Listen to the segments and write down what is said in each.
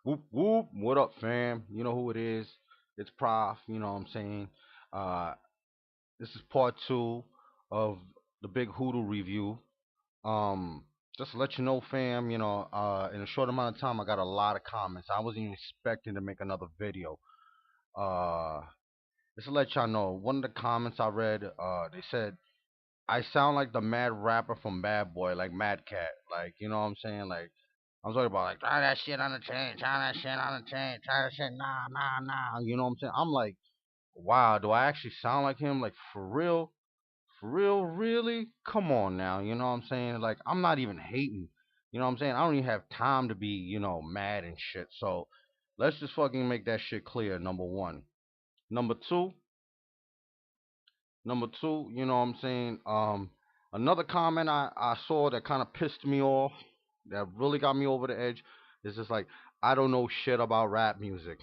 Whoop whoop. What up, fam? You know who it is. It's Prof. You know what I'm saying. Uh, this is part two of the big Hoodoo review. Um, just to let you know, fam. In a short amount of time, I got a lot of comments. I wasn't even expecting to make another video. Uh, just to let y'all know, one of the comments I read, they said I sound like the mad rapper from Bad Boy, like Mad Cat. Like, you know what I'm saying? Like, I'm talking about like try that shit on the chain, try that shit on the chain, try that shit, nah, nah, nah. You know what I'm saying? I'm like, wow, do I actually sound like him? Like for real? For real, really? Come on now, you know what I'm saying? Like I'm not even hating. You know what I'm saying? I don't even have time to be, mad and shit. So let's just fucking make that shit clear, number one. Number two, you know what I'm saying? Another comment I saw that kind of pissed me off, that really got me over the edge, is just like, I don't know shit about rap music.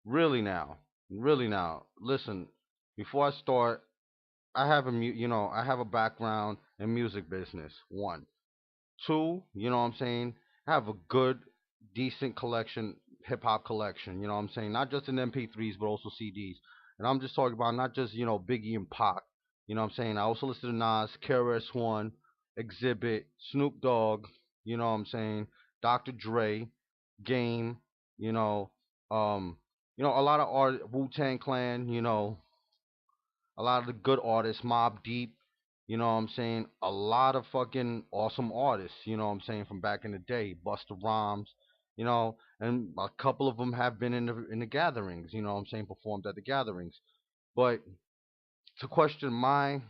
Really now, really now. Listen, before I start, I have a background in music business. One, two, you know what I'm saying? I have a good, decent collection, hip hop collection. You know what I'm saying? Not just in MP3s, but also CDs. And I'm just talking about not just Biggie and Pac. You know what I'm saying? I also listen to Nas, KRS-One, Exhibit, Snoop Dogg. You know what I'm saying? Dr. Dre, Game. You know, um, a lot of art, Wu Tang Clan. A lot of the good artists, Mob Deep, you know what I'm saying? A lot of fucking awesome artists, you know what I'm saying, from back in the day, Busta Rhymes, and a couple of them have been in the gatherings, you know what I'm saying, performed at the gatherings. But to question my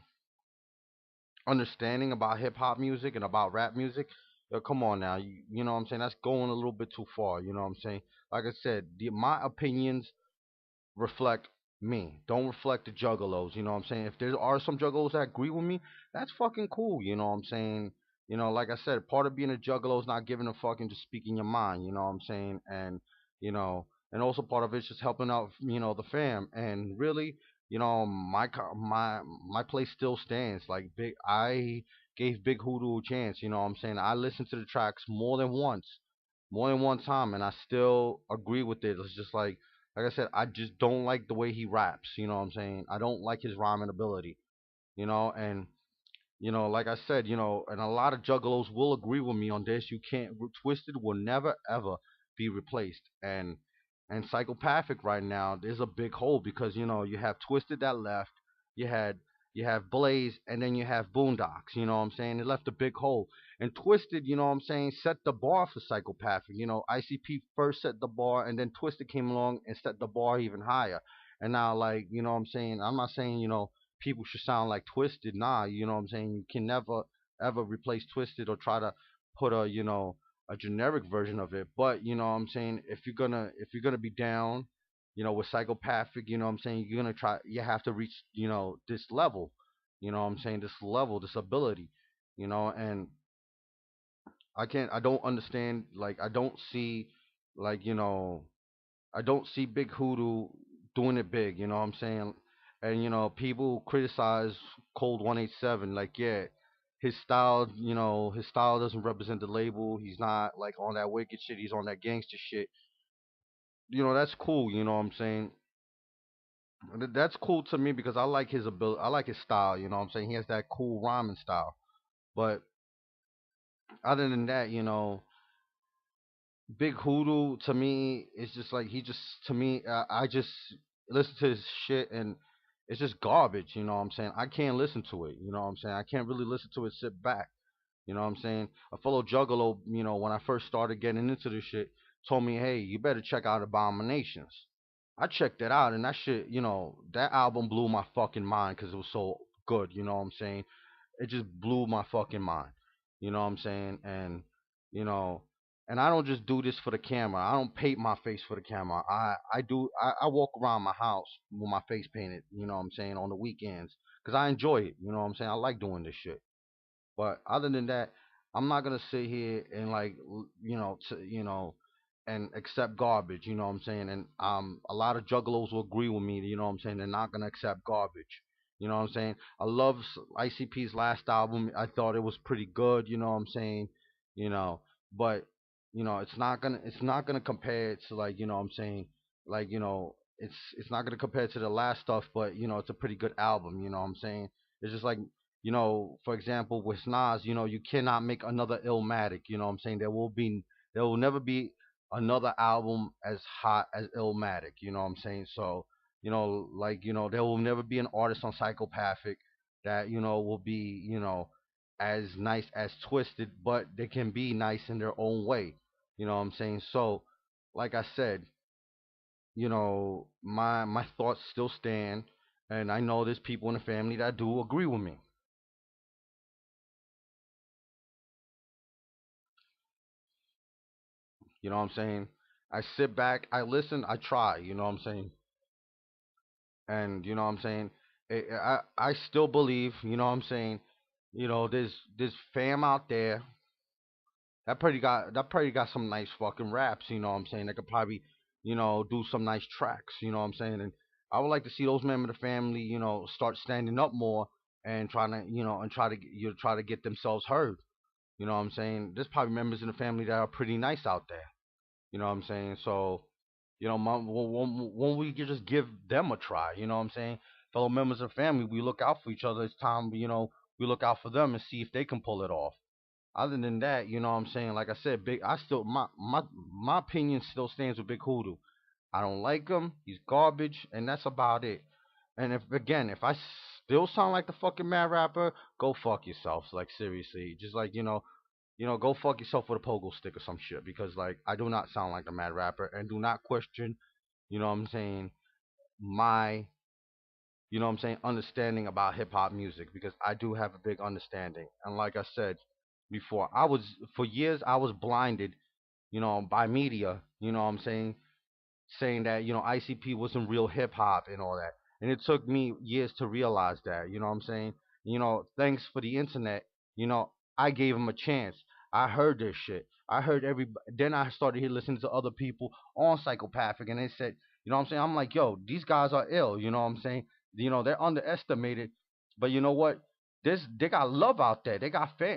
understanding about hip hop music and about rap music, come on now, you know what I'm saying? That's going a little bit too far, you know what I'm saying? Like I said, my opinions reflect me. Don't reflect the juggalos. You know what I'm saying? If there are some juggalos that agree with me, that's fucking cool. You know what I'm saying? Like I said, part of being a juggalo is not giving a fuck and just speaking your mind. You know what I'm saying? And also part of it's just helping out, the fam. And really, my place still stands. Like I gave Big Hoodoo a chance. You know what I'm saying? I listened to the tracks more than one time, and I still agree with it. It's just like I said, I just don't like the way he raps. You know what I'm saying? I don't like his rhyming ability. And like I said, and a lot of juggalos will agree with me on this. You can't Twisted will never ever be replaced. And psychopathic right now, there's a big hole because you have Twisted that left, you had you have Blaze, and then you have Boondocks. You know what I'm saying? It left a big hole. And Twisted, you know what I'm saying, set the bar for psychopathic. ICP first set the bar, and then Twisted came along and set the bar even higher. And now, like, you know what I'm saying? I'm not saying people should sound like Twisted. Nah, you know what I'm saying? You can never ever replace Twisted or try to put a generic version of it. But you know what I'm saying? If you're gonna be down, with psychopathic, you know what I'm saying, you have to reach, this level. You know what I'm saying? This level, this ability, and I don't understand, like I don't see, like, I don't see Big Hoodoo doing it big, you know what I'm saying? And people criticize Cold 187, like, yeah, his style doesn't represent the label. He's not like on that wicked shit. He's on that gangster shit. That's cool. You know what I'm saying? That's cool to me because I like his ability. I like his style. You know what I'm saying? He has that cool rhyming style. But other than that, Big Hoodoo to me is just like he just to me. I just listen to his shit and it's just garbage. You know what I'm saying? I can't listen to it. You know what I'm saying? I can't really listen to it. Sit back. You know what I'm saying? A fellow juggalo, when I first started getting into this shit, told me, hey, you better check out Abominations. I checked it out, and that shit, that album blew my fucking mind because it was so good. You know what I'm saying? It just blew my fucking mind. You know what I'm saying? You know, and I don't just do this for the camera. I don't paint my face for the camera. I walk around my house with my face painted. You know what I'm saying, on the weekends because I enjoy it. You know what I'm saying? I like doing this shit. But other than that, I'm not gonna sit here and like and accept garbage. You know what I'm saying? And a lot of juggalos will agree with me. You know what I'm saying? They're not gonna accept garbage. You know what I'm saying? I love ICP's last album. I thought it was pretty good. You know what I'm saying? You know, but it's not gonna compare it to, like, what I'm saying, like, it's not gonna compare to the last stuff, but it's a pretty good album. What I'm saying. It's just like, for example, with Nas, you cannot make another Illmatic. What I'm saying. There will never be another album as hot as Illmatic. What I'm saying. So, like, there will never be an artist on Psychopathic that will be as nice as Twisted, but they can be nice in their own way. What I'm saying? So, like I said, my thoughts still stand, and I know there's people in the family that do agree with me. What I'm saying? I sit back, I listen, I try. What I'm saying? And what I'm saying? I still believe. What I'm saying? There's fam out there that probably got some nice fucking raps. What I'm saying? That could probably do some nice tracks. What I'm saying? And I would like to see those members of the family start standing up more and trying to and try to get themselves heard. What I'm saying? There's probably members in the family that are pretty nice out there. What I'm saying? So, when we could just give them a try. What I'm saying? Fellow members of the family, we look out for each other. It's time, we look out for them and see if they can pull it off. Other than that, what I'm saying, like I said, big. I still my opinion still stands with Big Hoodoo. I don't like him. He's garbage, and that's about it. And if I still sound like the fucking mad rapper, go fuck yourself. Like, seriously, just like go fuck yourself with a pogo stick or some shit. Because, like, I do not sound like the mad rapper, and do not question. What I'm saying, my what I'm saying, understanding about hip hop music, because I do have a big understanding. And like I said before, for years I was blinded, by media. What I'm saying that ICP wasn't real hip hop and all that. And it took me years to realize that. What I'm saying. Thanks for the internet. You know, I gave him a chance. I heard their shit. I heard every. Then I started here listening to other people on Psychopathic, and they said, what I'm saying. I'm like, yo, these guys are ill. What I'm saying. They're underestimated, but you know what? They got love out there. They got fam.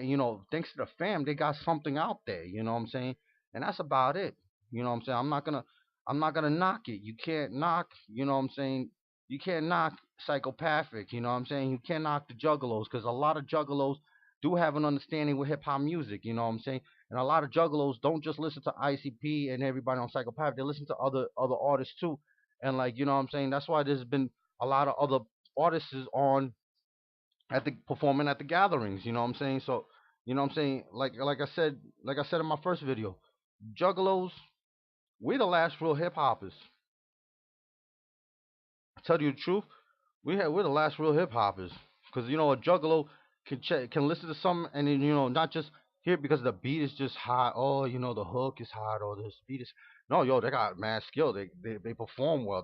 Thanks to the fam, they got something out there. What I'm saying. And that's about it. What I'm saying. I'm not gonna knock it. You can't knock, what I'm saying? You can't knock Psychopathic, what I'm saying? You can't knock the Juggalos, because a lot of Juggalos do have an understanding with hip hop music, what I'm saying? And a lot of Juggalos don't just listen to ICP and everybody on Psychopathic, they listen to other artists too. And, like, what I'm saying? That's why there's been a lot of other artists on at the performing at the gatherings, what I'm saying? So, what I'm saying? Like I said in my first video, Juggalos, we the last real hip hoppers. Tell you the truth, we're the last real hip hoppers. Because a juggalo can listen to something, and then not just hear it because the beat is just hot. Oh, the hook is hot, or this beat is no, yo. They got mad skill. They perform well.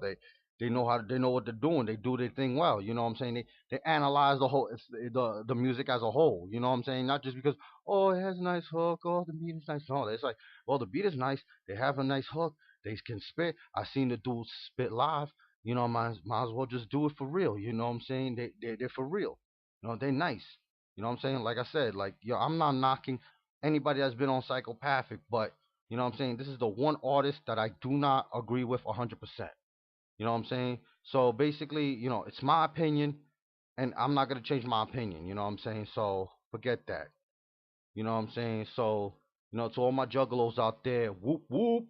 They know what they're doing. They do their thing well. What I'm saying. They analyze the music as a whole. What I'm saying. Not just because, oh, it has a nice hook. Oh, the beat is nice. No, it's like, well, the beat is nice. They have a nice hook. They can spit. I seen the dudes spit live. Might as well just do it for real. What I'm saying? They're for real. They're nice. What I'm saying? Like I said, like, yo, I'm not knocking anybody that's been on Psychopathic, but what I'm saying? This is the one artist that I do not agree with 100%. What I'm saying? So basically, it's my opinion, and I'm not gonna change my opinion. What I'm saying? So forget that. What I'm saying? So, to all my juggalos out there, whoop whoop.